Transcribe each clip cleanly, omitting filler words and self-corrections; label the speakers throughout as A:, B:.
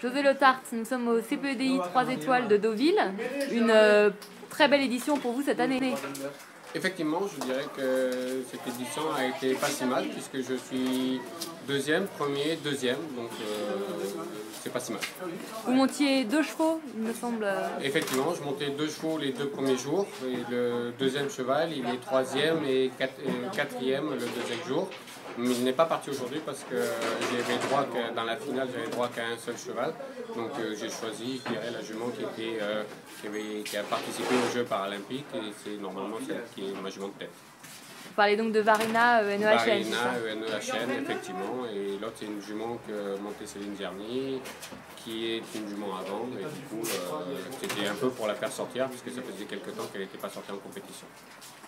A: José Le Tart, nous sommes au CPEDI 3 étoiles de Deauville. Une très belle édition pour vous cette année.
B: Effectivement, je dirais que cette édition a été pas si mal puisque je suis deuxième, premier, deuxième, donc c'est pas si mal.
A: Vous montiez 2 chevaux, il me semble.
B: Effectivement, je montais 2 chevaux les 2 premiers jours et le deuxième cheval, il est troisième et quatrième le deuxième jour. Mais il n'est pas parti aujourd'hui parce que j'avais droit dans la finale, j'avais droit qu'à un seul cheval. Donc j'ai choisi, je dirais, la jument qui a participé aux Jeux paralympiques et c'est normalement celle qui est ma jument de tête.
A: Vous parlez donc de Varina ENEHN.
B: Varina ENEHN, effectivement, et l'autre c'est une jument que montait Céline Zerny, qui est une jument à vendre, et du coup c'était un peu pour la faire sortir, puisque ça faisait quelques temps qu'elle n'était pas sortie en compétition.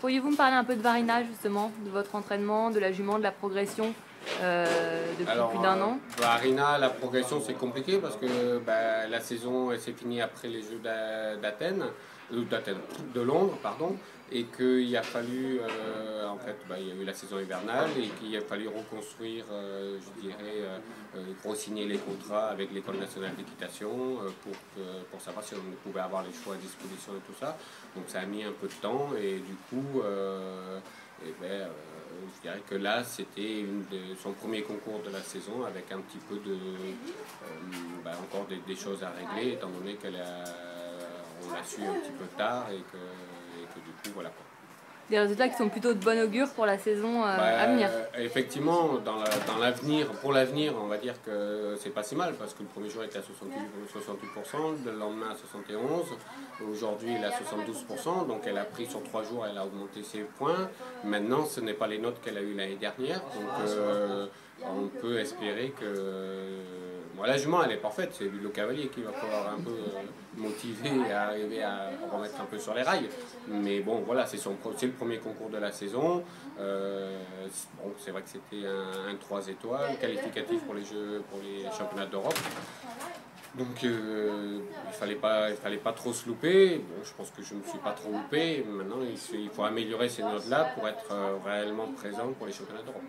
A: Pourriez-vous me parler un peu de Varina, justement, de votre entraînement, de la jument, de la progression depuis plus d'un an?
B: Varina, la progression c'est compliqué parce que la saison elle s'est finie après les Jeux de Londres, pardon, et qu'il a fallu, en fait, il y a eu la saison hivernale et qu'il a fallu reconstruire, je dirais, re-signer les contrats avec l'École nationale d'équitation pour savoir si on pouvait avoir les chevaux à disposition et tout ça. Donc ça a mis un peu de temps et du coup, je dirais que là c'était son premier concours de la saison avec un petit peu de encore des choses à régler étant donné on l'a su un petit peu tard et que du coup voilà quoi.
A: Des résultats qui sont plutôt de bon augure pour la saison à venir.
B: Effectivement, pour l'avenir, on va dire que c'est pas si mal parce que le premier jour était à 68%, le lendemain à 71%, aujourd'hui il est à 72%, donc elle a pris sur 3 jours, elle a augmenté ses points. Maintenant, ce n'est pas les notes qu'elle a eues l'année dernière, donc on peut espérer que... la jument elle est parfaite, c'est le cavalier qui va falloir un peu motiver et arriver à remettre un peu sur les rails. Mais bon voilà, c'est le premier concours de la saison. C'est vrai que c'était un 3 étoiles, qualificatif pour les championnats d'Europe. Donc il fallait pas trop se louper. Bon, je pense que je ne me suis pas trop loupé. Maintenant il faut améliorer ces notes-là pour être réellement présent pour les championnats d'Europe.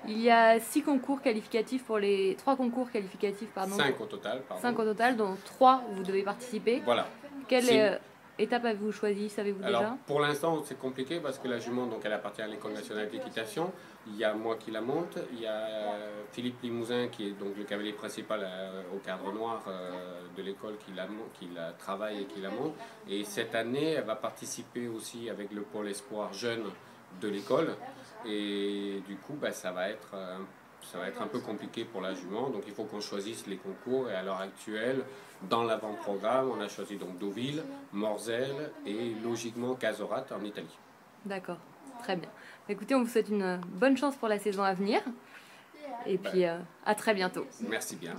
A: Il y a 6 concours qualificatifs pour les... 3 concours qualificatifs, pardon.
B: 5 au total, pardon.
A: 5 au total, dont 3 où vous devez participer.
B: Voilà.
A: Quelle étape avez-vous choisi, savez-vous déjà?
B: Alors pour l'instant c'est compliqué parce que la jument donc elle appartient à l'École nationale d'équitation. Il y a moi qui la monte, il y a Philippe Limousin qui est donc le cavalier principal au cadre noir de l'école qui la travaille et qui la monte. Et cette année elle va participer aussi avec le pôle espoir jeune de l'école et du coup ça va être un peu compliqué pour la jument, donc il faut qu'on choisisse les concours et à l'heure actuelle, dans l'avant-programme, on a choisi donc Deauville, Morzel et logiquement Casorate en Italie.
A: D'accord, très bien. Écoutez, on vous souhaite une bonne chance pour la saison à venir et puis à très bientôt.
B: Merci bien.